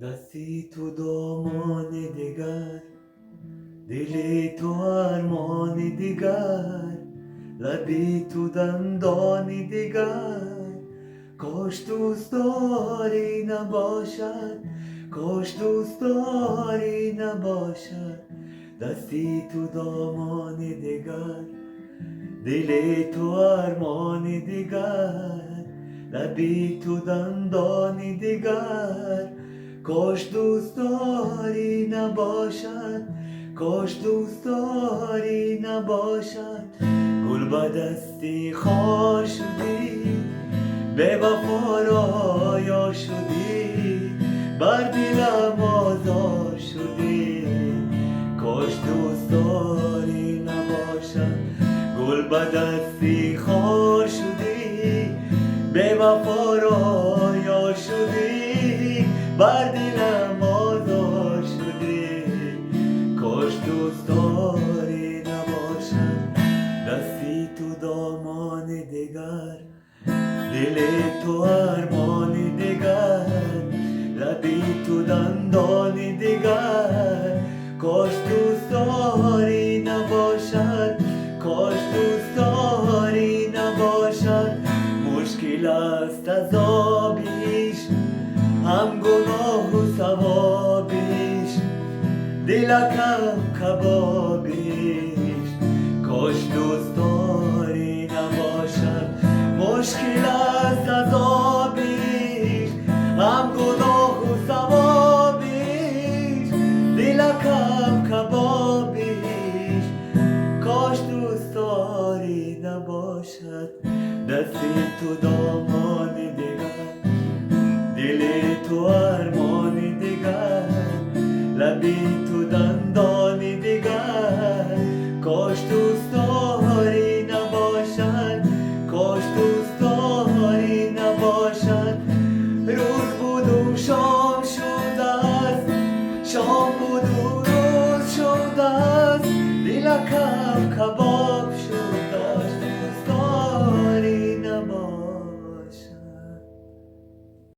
دستی تو دامان دگر، دلی تو ارمان دیگر، لبی تو دندان دیگر. کاش دوست داری نباشد، کاش دوست داری نباشد. دستی تو دامان دیگر، دلی تو ارمان دیگر، لبی تو دندان دیگر. کاش دوست داری نباشد، کاش دوست داری نباشد. گل به دستی خار شدی، به وفا رایا شدی، بر دلم آزار شدی. کاش دوست داری نباشد. گل به دستی خار شدی، به وفا رایا شدی، بر دلم آزار شدی. کاش دوست داری نباشد. دستی تو دامان دیگر، دل تو ارمان دیگر، لبی تو دندان دیگر. کاش دوست داری نباشد، کاش دوست داری نباشد. مشکل است عذابیش، هم گناه و ثوابیش، دلکم کبابیش. کاش دوست داری نباشد. مشکل است عذابیش، هم گناه و ثوابیش، دلکم کبابیش. کاش دوست داری نباشد. دستی تو دامان دیگر، دل تو ارمان دیگر، لبی تو دندان دیگر. کاش دوست داری نباشد، کاش دوست داری نباشد. روز بود و شام شده است، شام بود و روز شده است، دلکم کباب